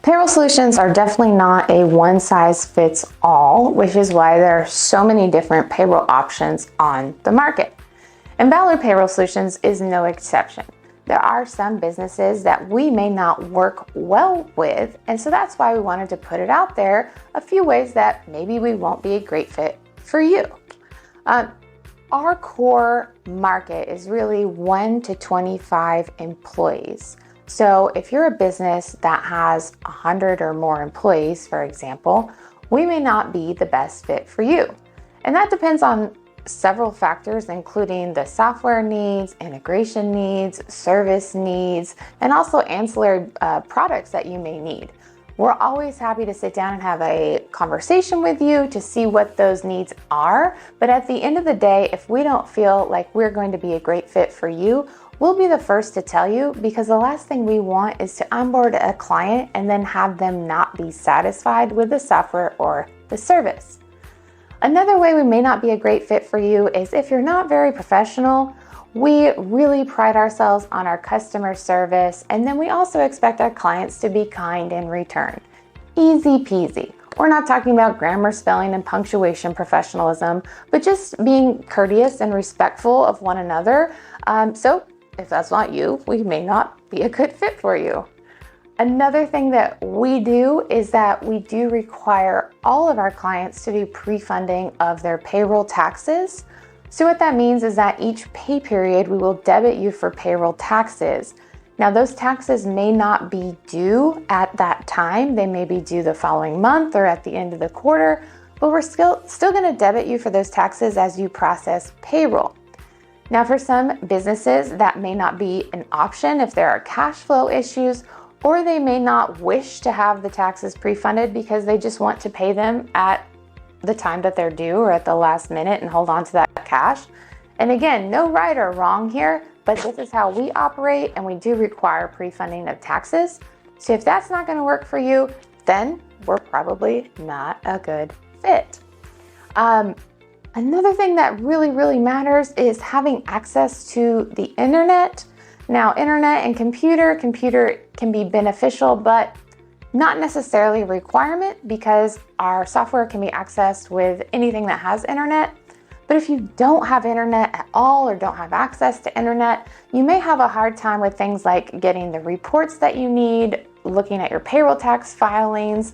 Payroll solutions are definitely not a one-size-fits-all, which is why there are so many different payroll options on the market. And Valor Payroll Solutions is no exception. There are some businesses that we may not work well with, and so that's why we wanted to put it out there, a few ways that maybe we won't be a great fit for you. Our core market is really 1 to 25 employees. So if you're a business that has 100 or more employees, for example, we may not be the best fit for you. And that depends on several factors, including the software needs, integration needs, service needs, and also ancillary products that you may need. We're always happy to sit down and have a conversation with you to see what those needs are. But at the end of the day, if we don't feel like we're going to be a great fit for you, we'll be the first to tell you, because the last thing we want is to onboard a client and then have them not be satisfied with the software or the service. Another way we may not be a great fit for you is if you're not very professional. We really pride ourselves on our customer service, and then we also expect our clients to be kind in return. Easy peasy. We're not talking about grammar, spelling, and punctuation professionalism, but just being courteous and respectful of one another. So if that's not you, we may not be a good fit for you. Another thing that we do is that we do require all of our clients to do pre-funding of their payroll taxes. So what that means is that each pay period, we will debit you for payroll taxes. Now those taxes may not be due at that time. They may be due the following month or at the end of the quarter, but we're still going to debit you for those taxes as you process payroll. Now for some businesses, that may not be an option if there are cash flow issues, or they may not wish to have the taxes pre-funded because they just want to pay them at the time that they're due or at the last minute and hold on to that cash. And again, no right or wrong here, but this is how we operate, and we do require pre-funding of taxes. So if that's not going to work for you, then we're probably not a good fit. Another thing that really matters is having access to the internet. Now, internet and computer can be beneficial, but not necessarily a requirement, because our software can be accessed with anything that has internet. But if you don't have internet at all or don't have access to internet, you may have a hard time with things like getting the reports that you need, looking at your payroll tax filings.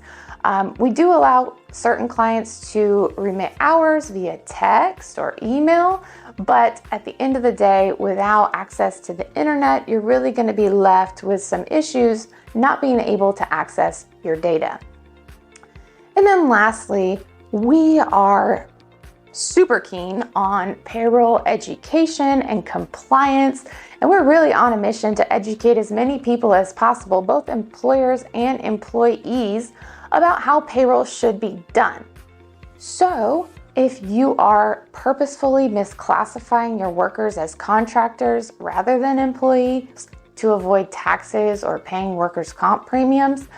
We do allow certain clients to remit hours via text or email, but at the end of the day, without access to the internet, you're really going to be left with some issues not being able to access your data. And then lastly, we are super keen on payroll education and compliance, and we're really on a mission to educate as many people as possible, both employers and employees, about how payroll should be done. So if you are purposefully misclassifying your workers as contractors rather than employees to avoid taxes or paying workers' comp premiums,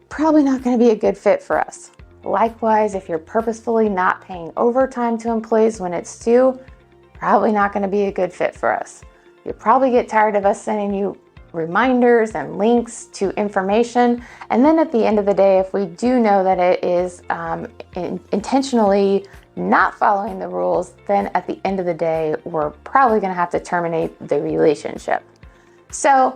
probably not going to be a good fit for us. Likewise, if you're purposefully not paying overtime to employees when it's due, probably not going to be a good fit for us. You'll probably get tired of us sending you reminders and links to information. And then at the end of the day, if we do know that it is intentionally not following the rules, then at the end of the day, we're probably going to have to terminate the relationship. So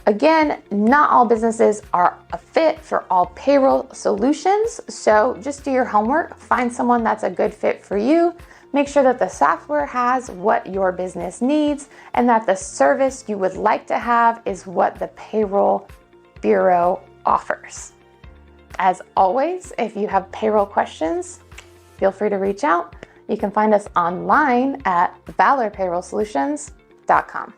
again, not all businesses are a fit for all payroll solutions. So just do your homework, find someone that's a good fit for you. Make sure that the software has what your business needs, and that the service you would like to have is what the payroll bureau offers. As always, if you have payroll questions, feel free to reach out. You can find us online at valorpayrollsolutions.com.